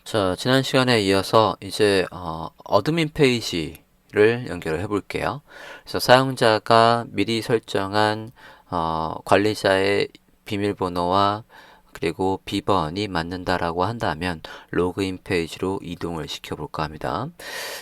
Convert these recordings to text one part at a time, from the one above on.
자, 지난 시간에 이어서 이제 어드민 페이지를 연결을 해볼게요. 그래서 사용자가 미리 설정한 관리자의 비밀번호와 그리고 비번이 맞는다라고 한다면 로그인 페이지로 이동을 시켜볼까 합니다.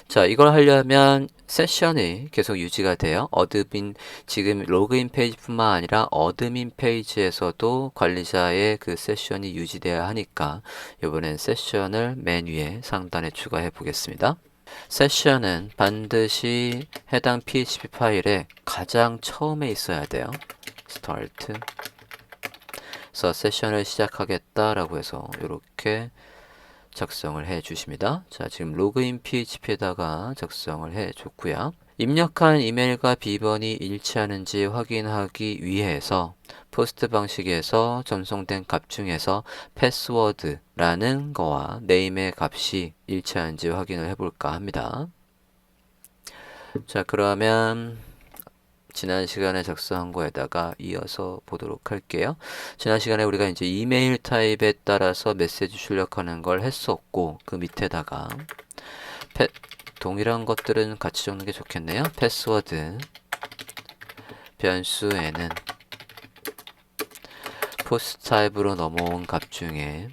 자, 이걸 하려면 세션이 계속 유지가 돼요. 어드민, 지금 로그인 페이지뿐만 아니라 어드민 페이지에서도 관리자의 그 세션이 유지되어야 하니까 이번엔 세션을 맨 위에 상단에 추가해 보겠습니다. 세션은 반드시 해당 PHP 파일에 가장 처음에 있어야 돼요. start. 그래서 세션을 시작하겠다라고 해서 이렇게 작성을 해 주십니다. 자, 지금 로그인 PHP에다가 작성을 해 줬고요. 입력한 이메일과 비번이 일치하는지 확인하기 위해서 포스트 방식에서 전송된 값 중에서 패스워드라는 거와 네임의 값이 일치하는지 확인을 해볼까 합니다. 자, 그러면 지난 시간에 작성한 거에다가 이어서 보도록 할게요. 지난 시간에 우리가 이제 이메일 타입에 따라서 메시지 출력하는 걸 했었고, 그 밑에다가 동일한 것들은 같이 적는 게 좋겠네요. 패스워드 변수에는 포스트 타입으로 넘어온 값 중에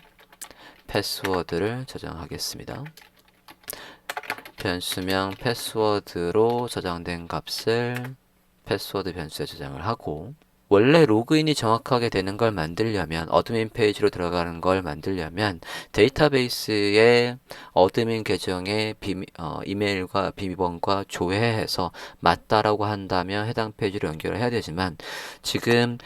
패스워드를 저장하겠습니다. 변수명 패스워드로 저장된 값을 패스워드 변수에 저장을 하고, 원래 로그인이 정확하게 되는 걸 만들려면, 어드민 페이지로 들어가는 걸 만들려면 데이터베이스에 어드민 계정의 이메일과 비밀번호가 조회해서 맞다라고 한다면 해당 페이지로 연결을 해야 되지만, 지금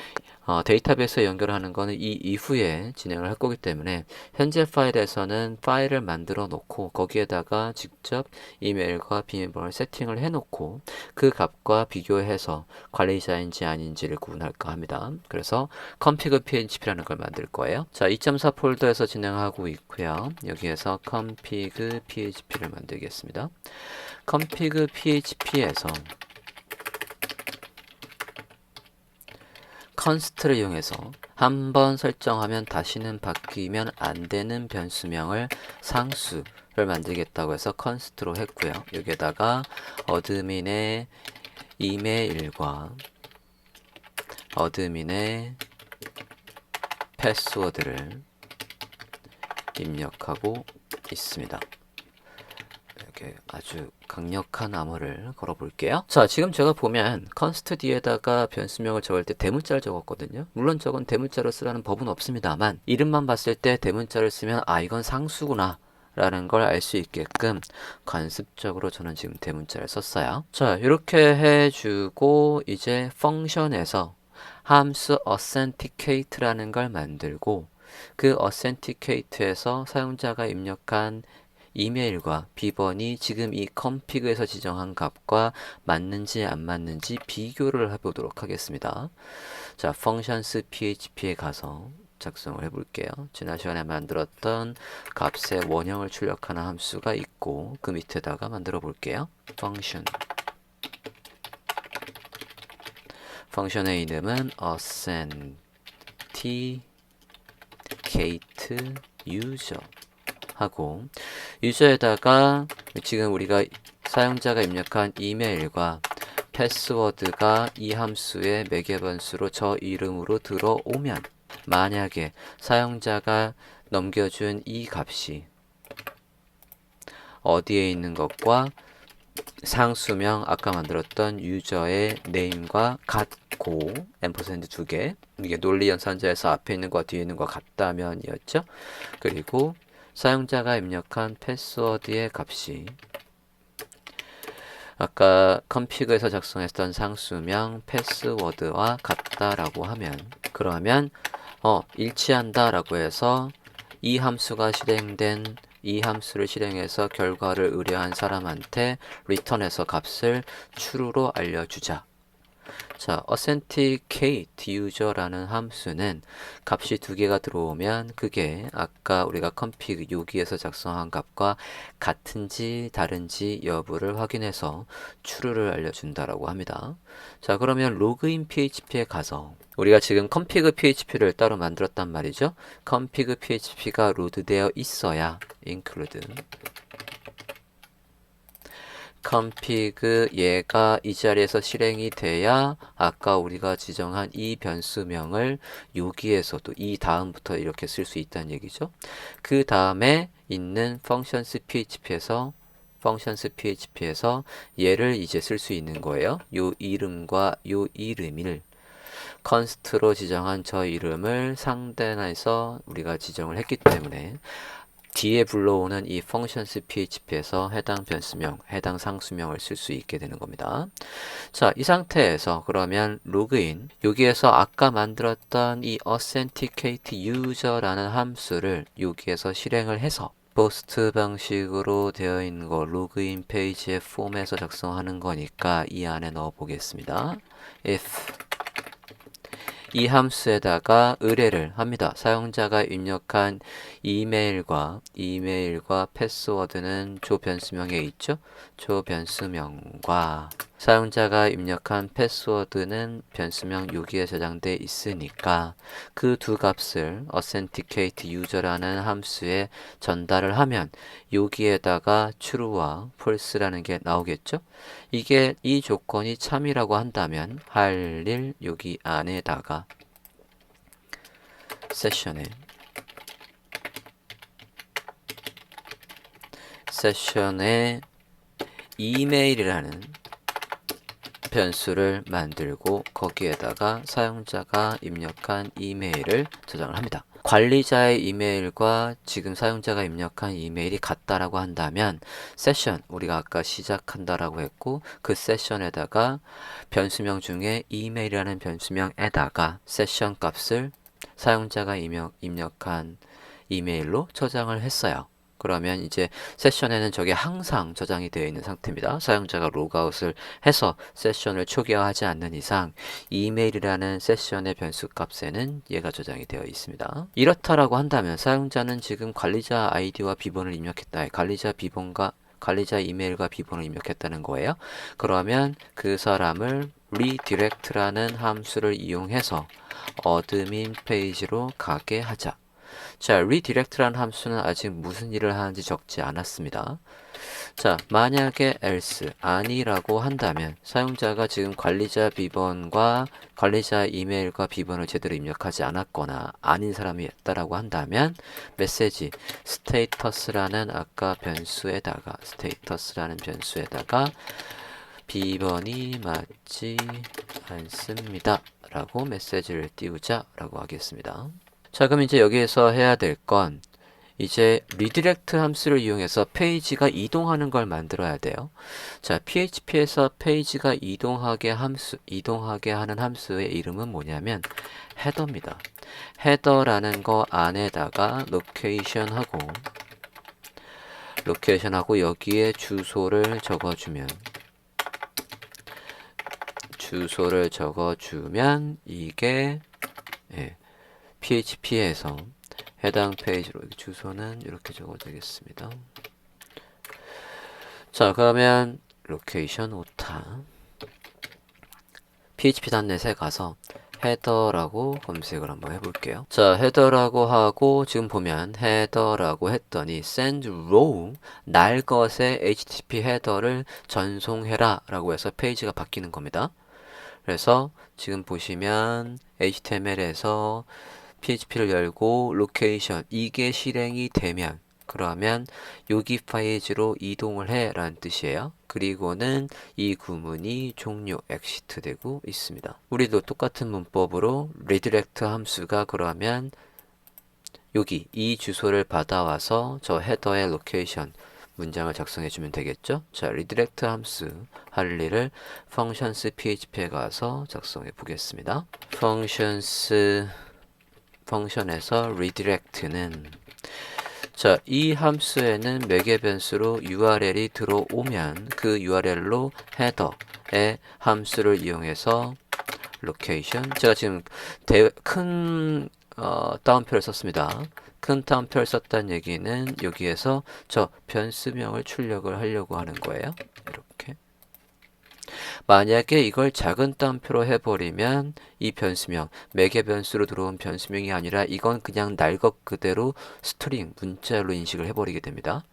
데이터베이스에 연결하는 거는 이 이후에 진행을 할 거기 때문에 현재 파일에서는 파일을 만들어 놓고 거기에다가 직접 이메일과 비밀번호를 세팅을 해 놓고 그 값과 비교해서 관리자인지 아닌지를 구분할까 합니다. 그래서 config php라는 걸 만들 거예요. 자, 2.4 폴더에서 진행하고 있고요. 여기에서 config php를 만들겠습니다. config php에서 const를 이용해서 한번 설정하면 다시는 바뀌면 안 되는 변수명을 상수를 만들겠다고 해서 const로 했고요. 여기에다가 어드민의 이메일과 어드민의 패스워드를 입력하고 있습니다. 이렇게 아주 강력한 암호를 걸어 볼게요. 자, 지금 제가 보면 const 뒤에다가 변수명을 적을 때 대문자를 적었거든요. 물론 저건 대문자로 쓰라는 법은 없습니다만 이름만 봤을 때 대문자를 쓰면 아, 이건 상수구나 라는 걸 알 수 있게끔 관습적으로 저는 지금 대문자를 썼어요. 자, 이렇게 해주고 이제 펑션에서 함수 authenticate라는 걸 만들고 그 authenticate에서 사용자가 입력한 이메일과 비번이 지금 이 config에서 지정한 값과 맞는지 안 맞는지 비교를 해보도록 하겠습니다. 자, functions php에 가서 작성을 해볼게요. 지난 시간에 만들었던 값의 원형을 출력하는 함수가 있고 그 밑에다가 만들어 볼게요. function. 펑션의 이름은 authenticate user 하고 유저에다가 지금 우리가 사용자가 입력한 이메일과 패스워드가 이 함수의 매개변수로 저 이름으로 들어오면 만약에 사용자가 넘겨준 이 값이 어디에 있는 것과 상수명 아까 만들었던 유저의 네임과 같고 앰퍼센드 두 개, 이게 논리 연산자에서 앞에 있는 거와 뒤에 있는 거 같다면이었죠. 그리고 사용자가 입력한 패스워드의 값이 아까 config에서 작성했던 상수명 패스워드와 같다라고 하면, 그러면 일치한다 라고 해서 이 함수가 실행된 이 함수를 실행해서 결과를 의뢰한 사람한테 return해서 값을 true로 알려주자. 자, authenticate user라는 함수는 값이 두 개가 들어오면 그게 아까 우리가 config 여기에서 작성한 값과 같은지 다른지 여부를 확인해서 true를 알려준다라고 합니다. 자, 그러면 login php에 가서 우리가 지금 config php를 따로 만들었단 말이죠. config php가 로드되어 있어야 include config 얘가 이 자리에서 실행이 돼야 아까 우리가 지정한 이 변수명을 여기에서도 이 다음부터 이렇게 쓸 수 있다는 얘기죠. 그 다음에 있는 functions php에서 얘를 이제 쓸 수 있는 거예요. 요 이름과 요 이름을 const로 지정한 저 이름을 상단에서 우리가 지정을 했기 때문에 뒤에 불러오는 이 functions php에서 해당 변수명, 해당 상수명을 쓸 수 있게 되는 겁니다. 자, 이 상태에서 그러면 login, 여기에서 아까 만들었던 이 authenticate user라는 함수를 여기에서 실행을 해서 포스트 방식으로 되어 있는 거 로그인 페이지의 폼에서 작성하는 거니까 이 안에 넣어 보겠습니다. if 이 함수에다가 의뢰를 합니다. 사용자가 입력한 이메일과 패스워드는 조 변수명에 있죠. 조 변수명과 사용자가 입력한 패스워드는 변수명 여기에 저장돼 있으니까 그 두 값을 authenticate user라는 함수에 전달을 하면 여기에다가 true와 false라는 게 나오겠죠. 이게 이 조건이 참이라고 한다면 할 일 여기 안에다가 세션에 이메일이라는 변수를 만들고 거기에다가 사용자가 입력한 이메일을 저장을 합니다. 관리자의 이메일과 지금 사용자가 입력한 이메일이 같다라고 한다면 세션, 우리가 아까 시작한다라고 했고 그 세션에다가 변수명 중에 이메일이라는 변수명에다가 세션 값을 사용자가 입력한 이메일로 저장을 했어요. 그러면 이제 세션에는 저게 항상 저장이 되어 있는 상태입니다. 사용자가 로그아웃을 해서 세션을 초기화하지 않는 이상 이메일이라는 세션의 변수 값에는 얘가 저장이 되어 있습니다. 이렇다라고 한다면 사용자는 지금 관리자 아이디와 비번을 입력했다. 관리자 이메일과 비번을 입력했다는 거예요. 그러면 그 사람을 redirect라는 함수를 이용해서 어드민 페이지로 가게 하자. 자, redirect라는 함수는 아직 무슨 일을 하는지 적지 않았습니다. 자, 만약에 else 아니라고 한다면 사용자가 지금 관리자 비번과 관리자 이메일과 비번을 제대로 입력하지 않았거나 아닌 사람이 있다라고 한다면 메시지 status라는 아까 변수에다가 비번이 맞지 않습니다 라고 메시지를 띄우자 라고 하겠습니다. 자, 그럼 이제 여기에서 해야 될 건 이제 리디렉트 함수를 이용해서 페이지가 이동하는 걸 만들어야 돼요. 자, PHP에서 페이지가 이동하게 하는 함수의 이름은 뭐냐면 헤더입니다. 헤더라는 거 안에다가 로케이션하고 여기에 주소를 적어주면 이게 PHP에서 해당 페이지로 주소는 이렇게 적어주겠습니다. 자, 그러면 로케이션 오타 php.net에 가서 헤더라고 검색을 한번 해볼게요. 자, 헤더라고 하고 지금 보면 헤더라고 했더니 send row 날 것의 http 헤더를 전송해라 라고 해서 페이지가 바뀌는 겁니다. 그래서 지금 보시면 HTML에서 PHP를 열고 로케이션 이게 실행이 되면 그러면 여기 페이지로 이동을 해 라는 뜻이에요. 그리고는 이 구문이 종료 엑시트 되고 있습니다. 우리도 똑같은 문법으로 redirect 함수가 그러면 여기 이 주소를 받아와서 저 헤더의 로케이션 문장을 작성해 주면 되겠죠. 자, redirect 함수 할 일을 functions php에 가서 작성해 보겠습니다. 펑션에서 redirect는 자, 이 함수에는 매개 변수로 URL이 들어오면 그 URL로 헤더의 함수를 이용해서 location. 제가 지금 큰 따옴표를 썼습니다. 큰 따옴표를 썼다는 얘기는 여기에서 저 변수명을 출력을 하려고 하는 거예요. 이렇게. 만약에 이걸 작은 따옴표로 해버리면 이 변수명, 매개 변수로 들어온 변수명이 아니라 이건 그냥 날 것 그대로 스트링, 문자로 인식을 해버리게 됩니다.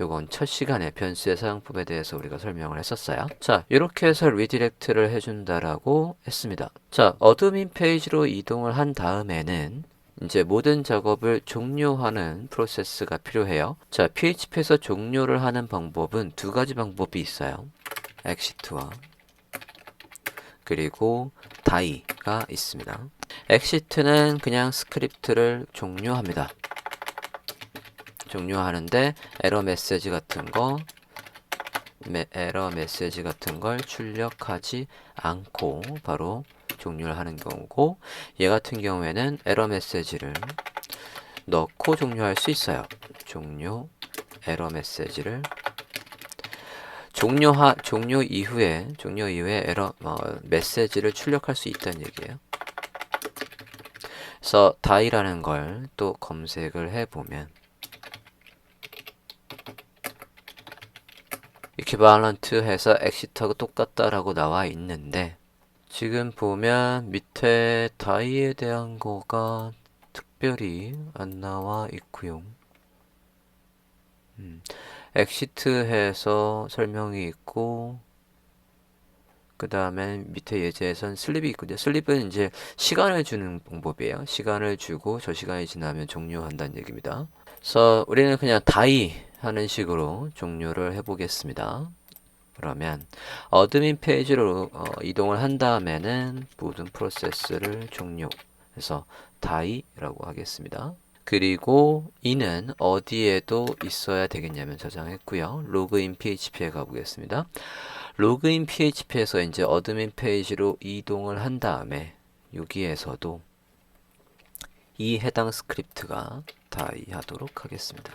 요건 첫 시간에 변수의 사용법에 대해서 우리가 설명을 했었어요. 자, 이렇게 해서 리디렉트를 해준다라고 했습니다. 자, 어드민 페이지로 이동을 한 다음에는 이제 모든 작업을 종료하는 프로세스가 필요해요. 자, PHP에서 종료를 하는 방법은 두 가지 방법이 있어요. exit와 그리고 die가 있습니다. exit는 그냥 스크립트를 종료합니다. 종료하는데 에러 메시지 같은 걸 출력하지 않고 바로 종료를 하는 경우고, 얘 같은 경우에는 에러 메시지를 넣고 종료할 수 있어요. 종료 에러 메시지를 종료 이후에 에러 메시지를 출력할 수 있다는 얘기예요. 그래서 die라는 걸 또 검색을 해보면 equivalent 해서 exit하고 똑같다라고 나와 있는데, 지금 보면 밑에 die에 대한 거가 특별히 안 나와 있고요. exit 해서 설명이 있고, 그 다음에 밑에 예제에선 슬립이 있거든요. 슬립은 이제 시간을 주는 방법이에요. 시간을 주고 저 시간이 지나면 종료한다는 얘기입니다. 그래서 우리는 그냥 die 하는 식으로 종료를 해보겠습니다. 그러면 어드민 페이지로 이동을 한 다음에는 모든 프로세스를 종료해서 die라고 하겠습니다. 그리고 이는 어디에도 있어야 되겠냐면 저장했고요. 로그인 php에 가보겠습니다. 로그인 php에서 이제 어드민 페이지로 이동을 한 다음에 여기에서도 이 해당 스크립트가 die 하도록 하겠습니다.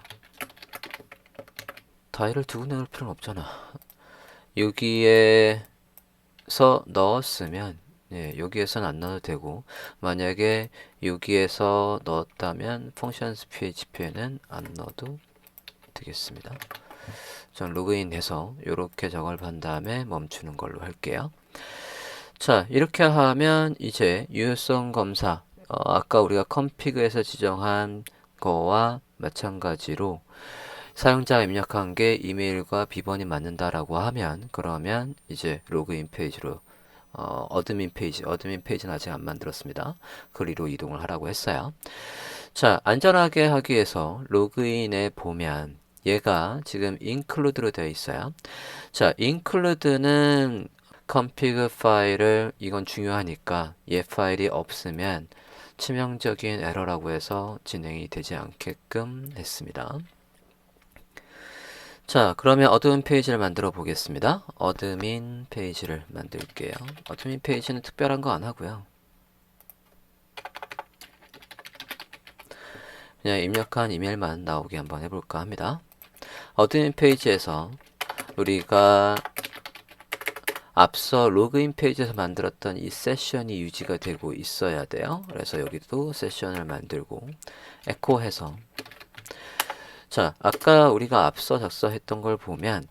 die를 두고 내놓을 필요는 없잖아. 여기에서 넣었으면 여기에서는 안 넣어도 되고, 만약에 여기에서 넣었다면 functions php에는 안 넣어도 되겠습니다. 전 로그인해서 이렇게 작업한 다음에 멈추는 걸로 할게요. 자, 이렇게 하면 이제 유효성 검사, 아까 우리가 컴피그에서 지정한 거와 마찬가지로 사용자가 입력한 게 이메일과 비번이 맞는다라고 하면, 그러면 이제 로그인 페이지로 어드민 페이지는 아직 안 만들었습니다. 거기로 이동을 하라고 했어요. 자, 안전하게 하기 위해서 로그인에 보면 얘가 지금 include로 되어 있어요. 자, include는 config 파일을, 이건 중요하니까 얘 파일이 없으면 치명적인 에러라고 해서 진행이 되지 않게끔 했습니다. 자, 그러면 어드민 페이지를 만들어 보겠습니다. 어드민 페이지를 만들게요. 어드민 페이지는 특별한 거 안 하고요. 그냥 입력한 이메일만 나오게 한번 해볼까 합니다. 어드민 페이지에서 우리가 앞서 로그인 페이지에서 만들었던 이 세션이 유지가 되고 있어야 돼요. 그래서 여기도 세션을 만들고 에코해서, 자, 아까 우리가 앞서 작성했던 걸 보면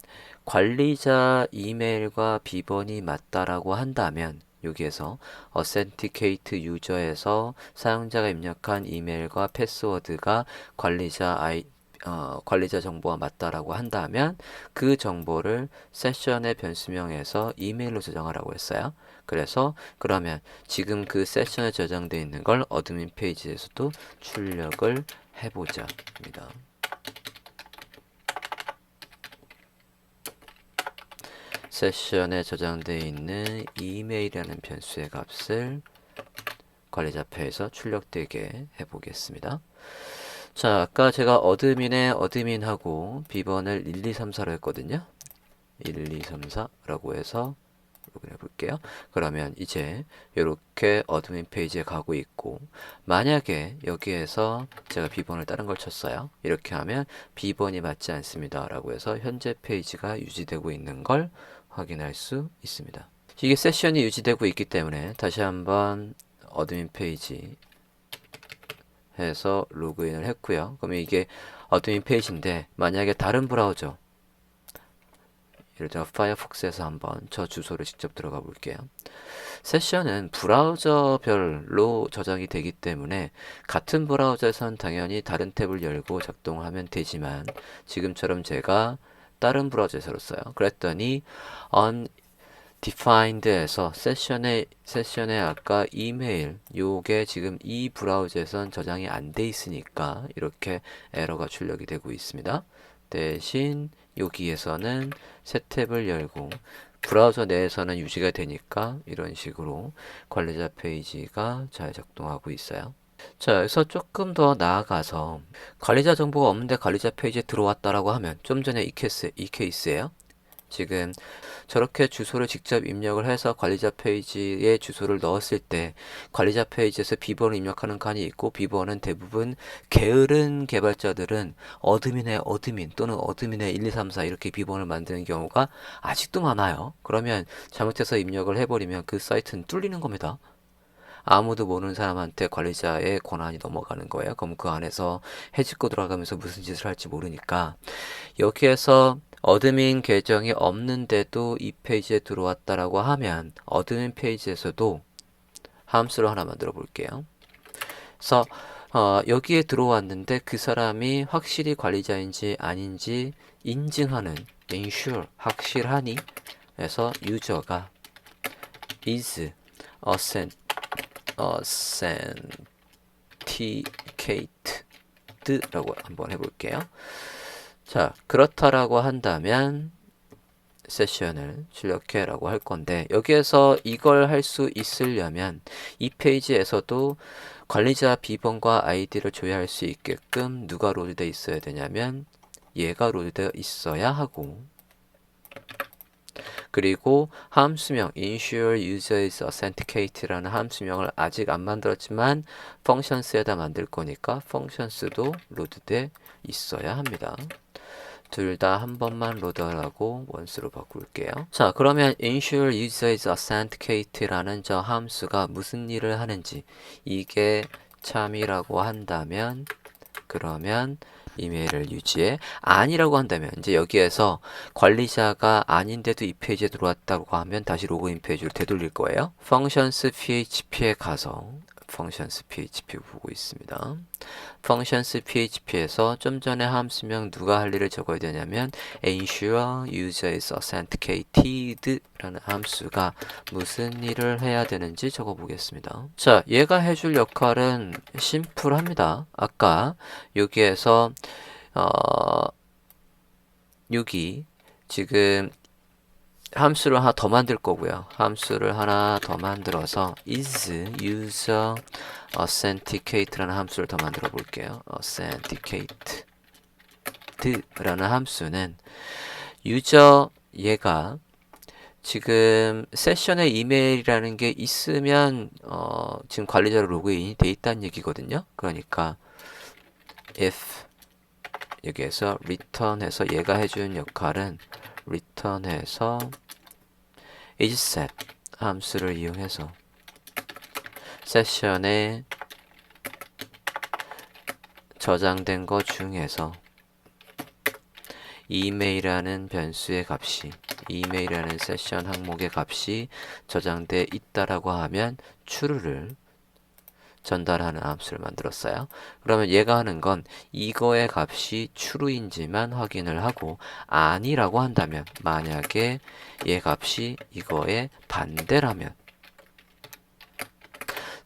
관리자 이메일과 비번이 맞다라고 한다면 여기에서 Authenticate User에서 사용자가 입력한 이메일과 패스워드가 관리자 정보와 맞다라고 한다면 그 정보를 세션의 변수명에서 이메일로 저장하라고 했어요. 그래서 그러면 지금 그 세션에 저장되어 있는 걸 어드민 페이지에서도 출력을 해보자 입니다. 세션에 저장되어 있는 이메일이라는 변수의 값을 관리자표에서 출력되게 해보겠습니다. 자, 아까 제가 어드민에 어드민하고 비번을 1, 2, 3, 4로 했거든요. 1, 2, 3, 4라고 해서 로그인 해볼게요. 그러면 이제 이렇게 어드민 페이지에 가고 있고, 만약에 여기에서 제가 비번을 다른 걸 쳤어요. 이렇게 하면 비번이 맞지 않습니다 라고 해서 현재 페이지가 유지되고 있는 걸 확인할 수 있습니다. 이게 세션이 유지되고 있기 때문에 다시 한번 어드민 페이지 해서 로그인을 했고요. 그러면 이게 어드민 페이지인데 만약에 다른 브라우저 예를 들어 파이어폭스에서 한번 저 주소를 직접 들어가 볼게요. 세션은 브라우저별로 저장이 되기 때문에 같은 브라우저에선 당연히 다른 탭을 열고 작동하면 되지만 지금처럼 제가 다른 브라우저에서 써요. 그랬더니 undefined에서 세션에 아까 이메일 요게 지금 이 브라우저에선 저장이 안 돼 있으니까 이렇게 에러가 출력이 되고 있습니다. 대신 여기에서는 새 탭을 열고 브라우저 내에서는 유지가 되니까 이런 식으로 관리자 페이지가 잘 작동하고 있어요. 자, 여기서 조금 더 나아가서 관리자 정보가 없는데 관리자 페이지에 들어왔다라고 하면 좀 전에 이 케이스예요. 지금 저렇게 주소를 직접 입력을 해서 관리자 페이지에 주소를 넣었을 때 관리자 페이지에서 비번을 입력하는 칸이 있고 비번은 대부분 게으른 개발자들은 어드민의 어드민 또는 어드민의 1, 2, 3, 4 이렇게 비번을 만드는 경우가 아직도 많아요. 그러면 잘못해서 입력을 해버리면 그 사이트는 뚫리는 겁니다. 아무도 모르는 사람한테 관리자의 권한이 넘어가는 거예요. 그럼 그 안에서 해집고 들어가면서 무슨 짓을 할지 모르니까 여기에서 어드민 계정이 없는데도 이 페이지에 들어왔다라고 하면 어드민 페이지에서도 함수를 하나 만들어 볼게요. 그래서 여기에 들어왔는데 그 사람이 확실히 관리자인지 아닌지 인증하는 ensure 확실하니 그래서 유저가 is authenticated라고 한번 해볼게요. 자, 그렇다라고 한다면 세션을 출력해라고 할 건데 여기에서 이걸 할 수 있으려면 이 페이지에서도 관리자 비번과 아이디를 조회할 수 있게끔 누가 로드되어 있어야 되냐면 얘가 로드되어 있어야 하고 그리고 함수명 ensure user is authenticated라는 함수명을 아직 안 만들었지만 functions에다 만들 거니까 functions도 로드돼 있어야 합니다. 둘 다 한 번만 로드하라고 원수로 바꿀게요. 자, 그러면 ensure user is authenticated라는 저 함수가 무슨 일을 하는지 이게 참이라고 한다면 그러면 이메일을 유지해. 아니라고 한다면 이제 여기에서 관리자가 아닌데도 이 페이지에 들어왔다고 하면 다시 로그인 페이지로 되돌릴 거예요. functions php에 가서 functions php 보고 있습니다. functions php에서 좀 전에 함수명 누가 할 일을 적어야 되냐면 ensure user is authenticated 라는 함수가 무슨 일을 해야 되는지 적어 보겠습니다. 자, 얘가 해줄 역할은 심플합니다. 아까 여기에서 여기 지금 함수를 하나 더 만들 거고요. 함수를 하나 더 만들어서 is user authenticate라는 함수를 더 만들어 볼게요. authenticate라는 함수는 유저 얘가 지금 세션에 이메일이라는 게 있으면 지금 관리자로 로그인이 돼 있다는 얘기거든요. 그러니까 if 여기에서 return해서 얘가 해주는 역할은 return해서 isSet 함수를 이용해서 세션에 저장된 것 중에서 이메일이라는 변수의 값이 이메일이라는 세션 항목의 값이 저장돼 있다라고 하면 true를 전달하는 함수를 만들었어요. 그러면 얘가 하는 건 이거의 값이 true인지만 확인을 하고 아니라고 한다면 만약에 얘 값이 이거의 반대라면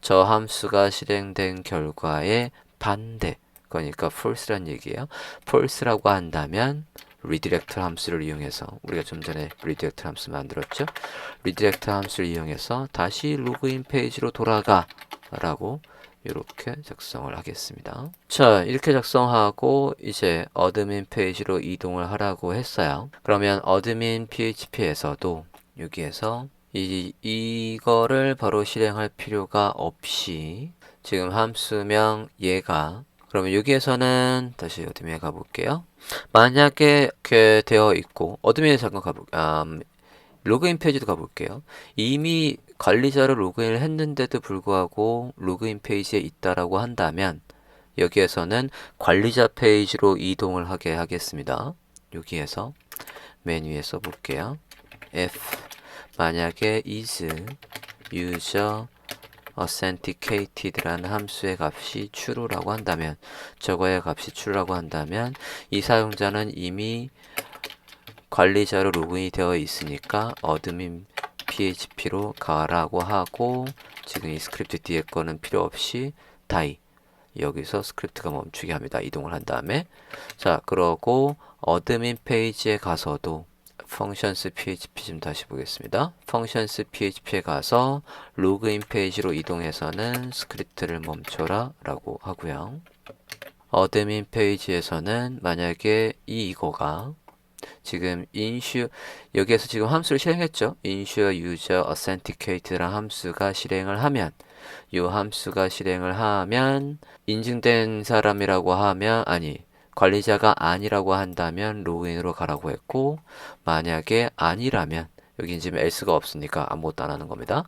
저 함수가 실행된 결과의 반대 그러니까 false란 얘기예요. false라고 한다면 redirect 함수를 이용해서 우리가 좀 전에 redirect 함수 만들었죠. redirect 함수를 이용해서 다시 로그인 페이지로 돌아가 라고 이렇게 작성을 하겠습니다. 자, 이렇게 작성하고 이제 어드민 페이지로 이동을 하라고 했어요. 그러면 어드민 php에서도 여기에서 이거를 바로 실행할 필요가 없이 지금 함수명 얘가 그러면 여기에서는 다시 어드민에 가볼게요. 만약에 이렇게 되어 있고 어드민에 잠깐 가볼게요. 로그인 페이지도 가볼게요. 이미 관리자로 로그인을 했는데도 불구하고 로그인 페이지에 있다라고 한다면 여기에서는 관리자 페이지로 이동을 하게 하겠습니다. 여기에서 메뉴에 써볼게요. if 만약에 is user authenticated라는 함수의 값이 true라고 한다면, 저거의 값이 true라고 한다면 이 사용자는 이미 관리자로 로그인이 되어 있으니까 admin php로 가라고 하고, 지금 이 스크립트 뒤에 거는 필요 없이 die, 여기서 스크립트가 멈추게 합니다. 이동을 한 다음에, 자, 그러고 어드민 페이지에 가서도 functions php 좀 다시 보겠습니다. functions php에 가서 로그인 페이지로 이동해서는 스크립트를 멈춰라 라고 하고요. 어드민 페이지에서는 만약에 이거가 지금 여기에서 지금 함수를 실행했죠. ensure user authenticated라는 함수가 실행을 하면, 이 함수가 실행을 하면 인증된 사람이라고 하면, 아니, 관리자가 아니라고 한다면 로그인으로 가라고 했고, 만약에 아니라면, 여기 지금 else가 없으니까 아무것도 안 하는 겁니다.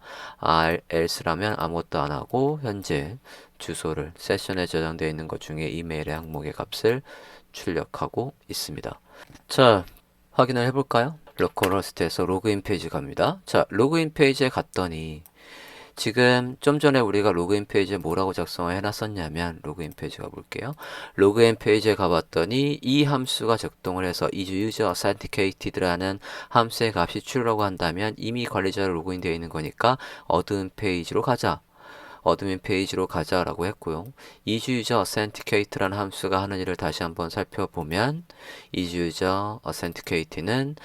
else라면 아무것도 안 하고 현재 주소를 세션에 저장되어 있는 것 중에 이메일의 항목의 값을 출력하고 있습니다. 자, 확인을 해볼까요? 로컬호스트에서 로그인 페이지 갑니다. 자, 로그인 페이지에 갔더니 지금 좀 전에 우리가 로그인 페이지에 뭐라고 작성을 해놨었냐면, 로그인 페이지 가볼게요. 로그인 페이지에 가봤더니 이 함수가 작동을 해서 is user authenticated라는 함수의 값이 true라고 한다면 이미 관리자로 로그인되어 있는 거니까 어드민 페이지로 가자. 어드민 페이지로 가자라고 했고요. is user authenticated라는 함수가 하는 일을 다시 한번 살펴보면, is user authenticated는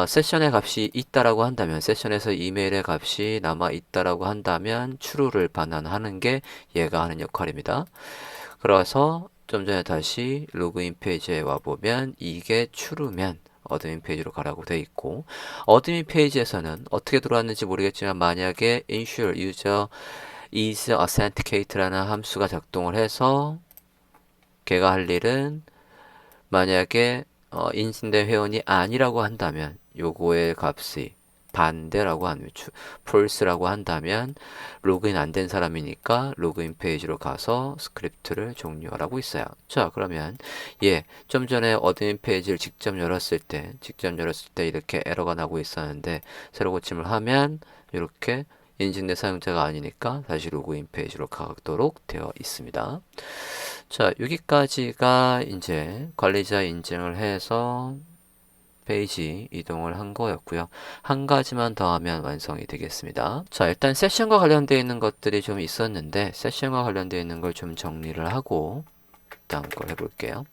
세션의 값이 있다라고 한다면, 세션에서 이메일의 값이 남아 있다라고 한다면 true를 반환하는 게 얘가 하는 역할입니다. 그래서 좀 전에 다시 로그인 페이지에 와보면 이게 true면 어드민 페이지로 가라고 돼 있고, 어드민 페이지에서는 어떻게 들어왔는지 모르겠지만 만약에 ensure user is authenticated라는 함수가 작동을 해서 걔가 할 일은, 만약에 인증된 회원이 아니라고 한다면 요거의 값이 반대라고 하면 false라고 한다면 로그인 안 된 사람이니까 로그인 페이지로 가서 스크립트를 종료하라고 있어요. 자, 그러면 좀 전에 어드민 페이지를 직접 열었을 때 이렇게 에러가 나고 있었는데 새로 고침을 하면 이렇게 인증된 사용자가 아니니까 다시 로그인 페이지로 가도록 되어 있습니다. 자, 여기까지가 이제 관리자 인증을 해서 페이지 이동을 한 거였고요. 한 가지만 더 하면 완성이 되겠습니다. 자, 일단 세션과 관련되어 있는 것들이 좀 있었는데 세션과 관련되어 있는 걸 좀 정리를 하고 다음 걸 해볼게요.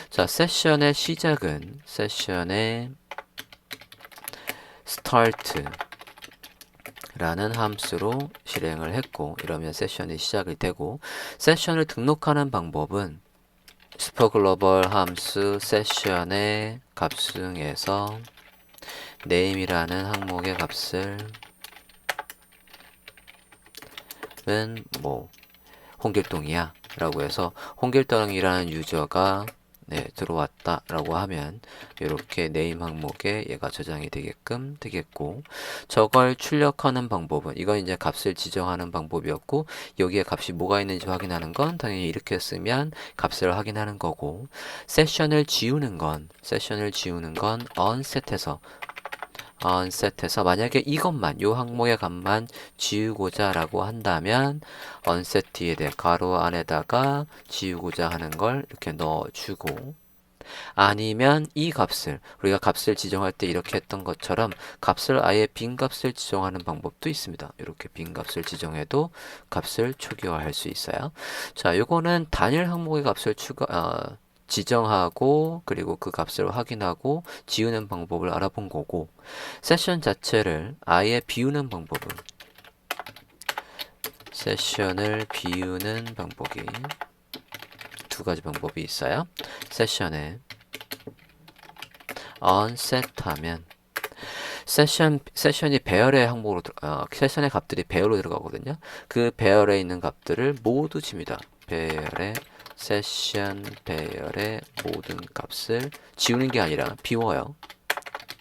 자, 세션의 시작은 세션의 start 라는 함수로 실행을 했고, 이러면 세션이 시작이 되고, 세션을 등록하는 방법은 슈퍼글로벌 함수 세션의 값중에서 name이라는 항목의 값을 홍길동이야 라고 해서 홍길동이라는 유저가 들어왔다 라고 하면 이렇게 name 항목에 얘가 저장이 되게끔 되겠고, 저걸 출력하는 방법은, 이건 이제 값을 지정하는 방법이었고, 여기에 값이 뭐가 있는지 확인하는 건 당연히 이렇게 쓰면 값을 확인하는 거고, 세션을 지우는 건 onset해서 만약에 이것만, 요 항목의 값만 지우고자 라고 한다면 onset 뒤에 가로 안에다가 지우고자 하는 걸 이렇게 넣어주고, 아니면 이 값을 우리가 값을 지정할 때 이렇게 했던 것처럼 값을 아예 빈 값을 지정하는 방법도 있습니다. 이렇게 빈 값을 지정해도 값을 초기화할 수 있어요. 자, 요거는 단일 항목의 값을 지정하고 그리고 그 값을 확인하고 지우는 방법을 알아본 거고, 세션 자체를 아예 비우는 방법은, 세션을 비우는 방법이 두 가지 방법이 있어요. 세션에 onset하면 세션이 배열의 항목으로 세션의 값들이 배열로 들어가거든요. 그 배열에 있는 값들을 모두 집니다. 세션 배열의 모든 값을 지우는 게 아니라 비워요.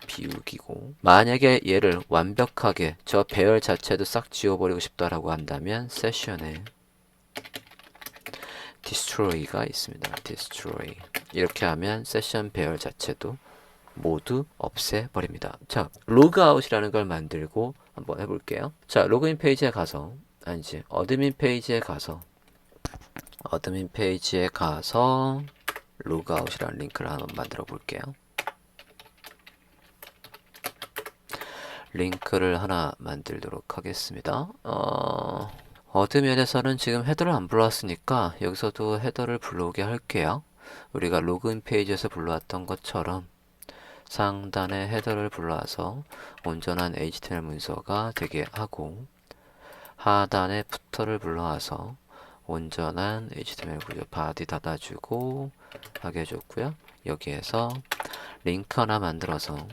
비우기고, 만약에 얘를 완벽하게 저 배열 자체도 싹 지워버리고 싶다라고 한다면 세션에 destroy가 있습니다. destroy. 이렇게 하면 세션 배열 자체도 모두 없애버립니다. 자, 로그아웃이라는 걸 만들고 한번 해볼게요. 자, 로그인 페이지에 가서, 아니지, 어드민 페이지에 가서, 로그아웃이라는 링크를 한번 만들어 볼게요. 링크를 하나 만들도록 하겠습니다. 어드민에서는 지금 헤더를 안 불러왔으니까 여기서도 헤더를 불러오게 할게요. 우리가 로그인 페이지에서 불러왔던 것처럼 상단에 헤더를 불러와서 온전한 HTML 문서가 되게 하고, 하단에 푸터를 불러와서 온전한 HTML 구조 바디 닫아주고 하게 해줬고요. 여기에서 링크 하나 만들어서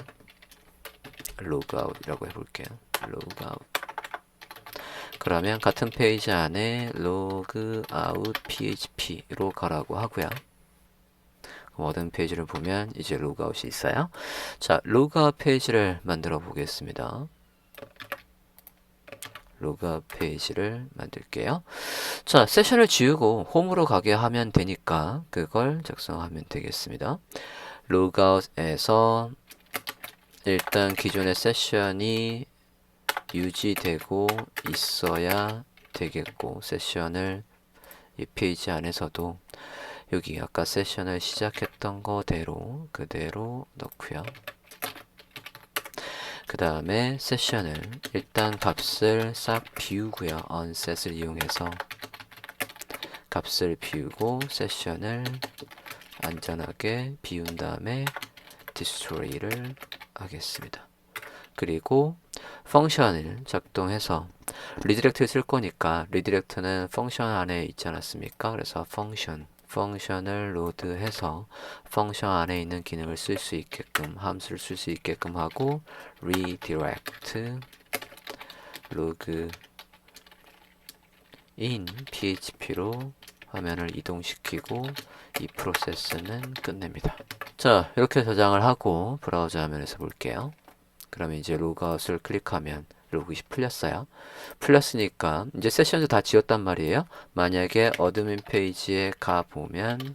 로그아웃이라고 해볼게요. 로그아웃. 그러면 같은 페이지 안에 로그아웃 php로 가라고 하고요. 어떤 페이지를 보면 이제 로그아웃이 있어요. 자, 로그아웃 페이지를 만들어 보겠습니다. 로그아웃 페이지를 만들게요. 자, 세션을 지우고 홈으로 가게 하면 되니까 그걸 작성하면 되겠습니다. 로그아웃에서 일단 기존의 세션이 유지되고 있어야 되겠고, 세션을 이 페이지 안에서도 여기 아까 세션을 시작했던 거대로 그대로 넣고요. 그 다음에 세션을 일단 값을 싹 비우고요. onset을 이용해서 값을 비우고 세션을 안전하게 비운 다음에 destroy를 하겠습니다. 그리고 펑션을 작동해서 리디렉트를 쓸 거니까 리디렉트는 펑션 안에 있지 않았습니까? 그래서 펑션을 로드해서 펑션 안에 있는 기능을 쓸 수 있게끔, 함수를 쓸 수 있게끔 하고 redirect log in php로 화면을 이동시키고 이 프로세스는 끝냅니다. 자, 이렇게 저장을 하고 브라우저 화면에서 볼게요. 그러면 이제 로그아웃을 클릭하면 로그잇이 풀렸어요. 풀렸으니까 이제 세션도 다 지웠단 말이에요. 만약에 어드민 페이지에 가보면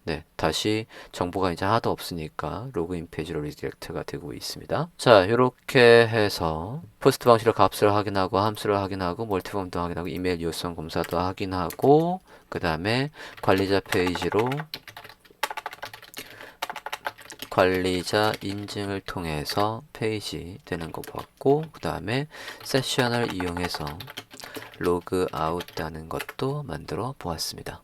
네, 다시 정보가 이제 하나도 없으니까 로그인 페이지로 리디렉트가 되고 있습니다. 자, 이렇게 해서 포스트 방식으로 값을 확인하고 함수를 확인하고 멀티폼도 확인하고 이메일 유효성 검사도 확인하고 그 다음에 관리자 페이지로 관리자 인증을 통해서 페이지 되는 거 보았고, 그 다음에 세션을 이용해서 로그아웃 하는 것도 만들어 보았습니다.